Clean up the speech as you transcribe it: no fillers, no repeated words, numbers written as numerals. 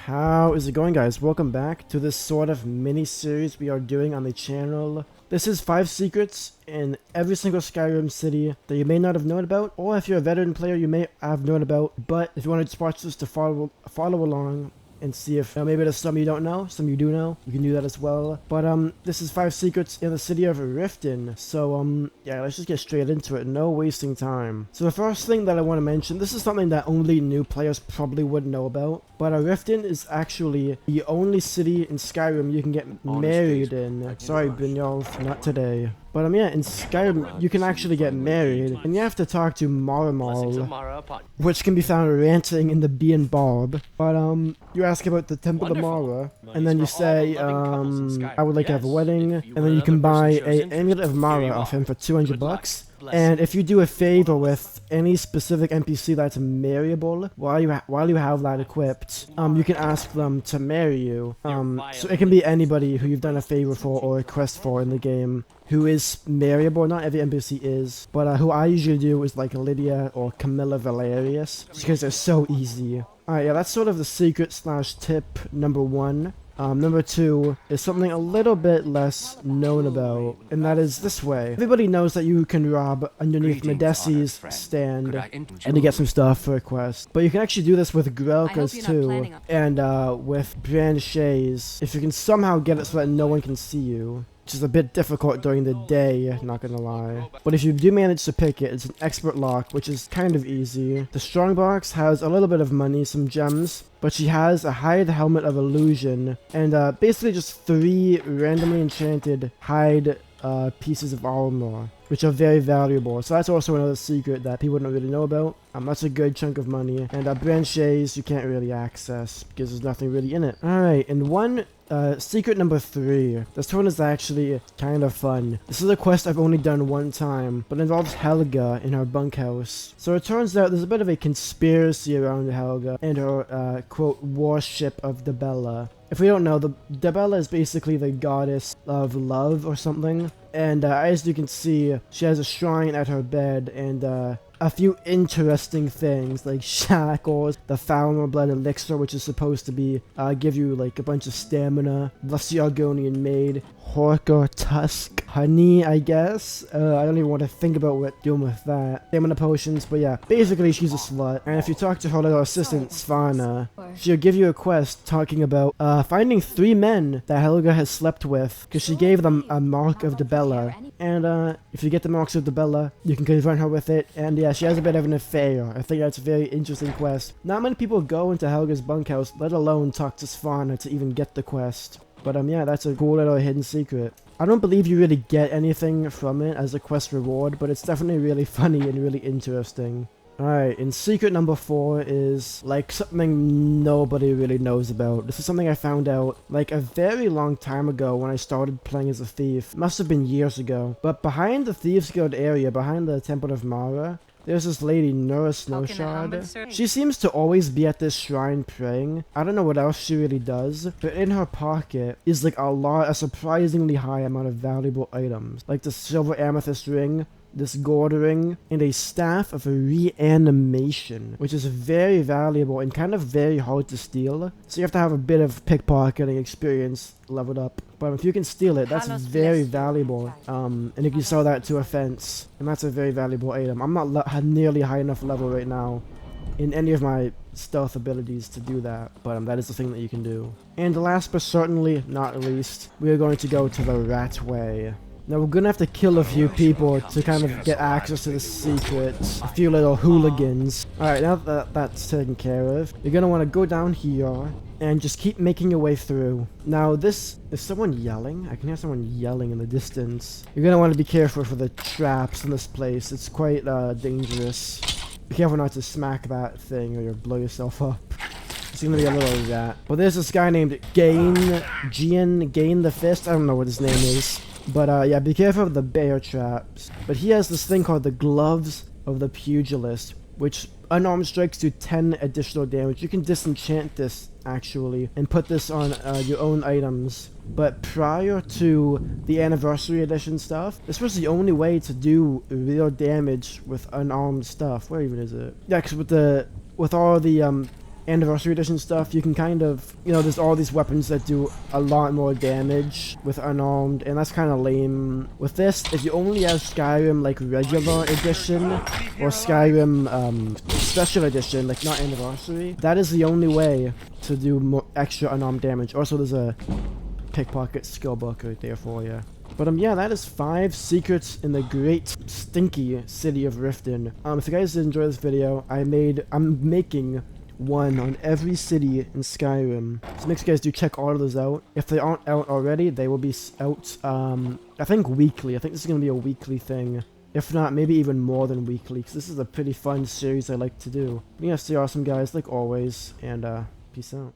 How is it going, guys? Welcome back to this sort of mini-series we are doing on the channel. This is 5 secrets in every single Skyrim city that you may not have known about, or if you're a veteran player you may have known about, but if you want to watch this to follow along and see if maybe there's some you don't know, some you do know, you can do that as well. But this is 5 secrets in the city of Riften, so yeah, let's just get straight into it, no wasting time. So the first thing that I want to mention, this is something that only new players probably wouldn't know about, but Riften is actually the only city in Skyrim you can get married in. Sorry, Brynjolf, not today. But yeah, in Skyrim, you can actually get married, and you have to talk to Marmal, which can be found ranting in the Bee and Barb. But you ask about the Temple of Mara, and then you say, I would like to have a wedding, and then you can buy an amulet of Mara off him for 200 bucks. And if you do a favor with any specific NPC that's marryable, while you have that equipped, you can ask them to marry you. So it can be anybody who you've done a favor for or a quest for in the game who is marryable. Not every NPC is, but who I usually do is like Lydia or Camilla Valerius, just because they're so easy. Alright, yeah, that's sort of the secret slash tip number 1. Number 2 is something a little bit less known about, and that is this way. Everybody knows that you can rob underneath Medesi's stand and to get some stuff for a quest. But you can actually do this with Grelka's too, and with Branchay's, if you can somehow get it so that no one can see you. Which is a bit difficult during the day, not gonna lie. But if you do manage to pick it, it's an expert lock, which is kind of easy. The strongbox has a little bit of money, some gems, but she has a hide helmet of illusion, and basically just 3 randomly enchanted hide pieces of armor, which are very valuable. So that's also another secret that people don't really know about. That's a good chunk of money. And Branchay's you can't really access because there's nothing really in it. Alright, and secret number 3. This one is actually kind of fun. This is a quest I've only done one time, but involves Helga in her bunkhouse. So it turns out there's a bit of a conspiracy around Helga and her, quote, warship of Debella. If we don't know, Debella is basically the goddess of love or something. And as you can see, she has a shrine at her bed and a few interesting things like shackles, the Falmer blood elixir, which is supposed to be give you like a bunch of stamina, the Argonian maid, Horker tusk, honey, I guess. I don't even want to think about what doing with that. Stamina potions, but yeah, basically she's a slut. And if you talk to her little assistant Svana, she'll give you a quest talking about finding 3 men that Helga has slept with, because she gave them a mark of Debella. And if you get the marks of Debella, you can confront her with it. And yeah, she has a bit of an affair. I think that's a very interesting quest. Not many people go into Helga's bunkhouse, let alone talk to Svana to even get the quest. But yeah, that's a cool little hidden secret. I don't believe you really get anything from it as a quest reward, but it's definitely really funny and really interesting. Alright, and secret number 4 is like something nobody really knows about. This is something I found out like a very long time ago when I started playing as a thief. It must have been years ago. But behind the Thieves Guild area, behind the Temple of Mara, there's this lady, Nura Snowshard. She seems to always be at this shrine praying. I don't know what else she really does, but in her pocket is like a surprisingly high amount of valuable items. Like the silver amethyst ring, this gold ring, and a staff of reanimation, which is very valuable and kind of very hard to steal. So you have to have a bit of pickpocketing experience leveled up. But if you can steal it, that's very valuable. And you can sell that to a fence, and that's a very valuable item. I'm not nearly high enough level right now in any of my stealth abilities to do that, but that is the thing that you can do. And last but certainly not least, we are going to go to the Rat Way. Now we're gonna have to kill a few people to kind of get access to the secrets. A few little hooligans. Alright, now that that's taken care of, you're gonna want to go down here and just keep making your way through. Now is someone yelling? I can hear someone yelling in the distance. You're gonna want to be careful for the traps in this place. It's quite dangerous. Be careful not to smack that thing or you'll blow yourself up. It's gonna be a little rat. But there's this guy named Gain the Fist. I don't know what his name is. But yeah, be careful of the bear traps. But he has this thing called the Gloves of the Pugilist, which unarmed strikes do 10 additional damage. You can disenchant this, actually, and put this on your own items. But prior to the Anniversary Edition stuff, this was the only way to do real damage with unarmed stuff. Where even is it? Yeah, because with all the Anniversary Edition stuff, you can kind of, you know, there's all these weapons that do a lot more damage with unarmed, and that's kind of lame. With this, if you only have Skyrim like regular edition or Skyrim special edition, like not Anniversary, that is the only way to do more extra unarmed damage. Also, there's a pickpocket skill book right there for you. But yeah, that is 5 secrets in the great stinky city of Riften. If you guys did enjoy this video, I'm making one on every city in Skyrim. So make sure you guys do check all of those out. If they aren't out already, they will be out, I think weekly. I think this is going to be a weekly thing. If not, maybe even more than weekly, because this is a pretty fun series I like to do. Yeah, stay awesome, guys, like always, and peace out.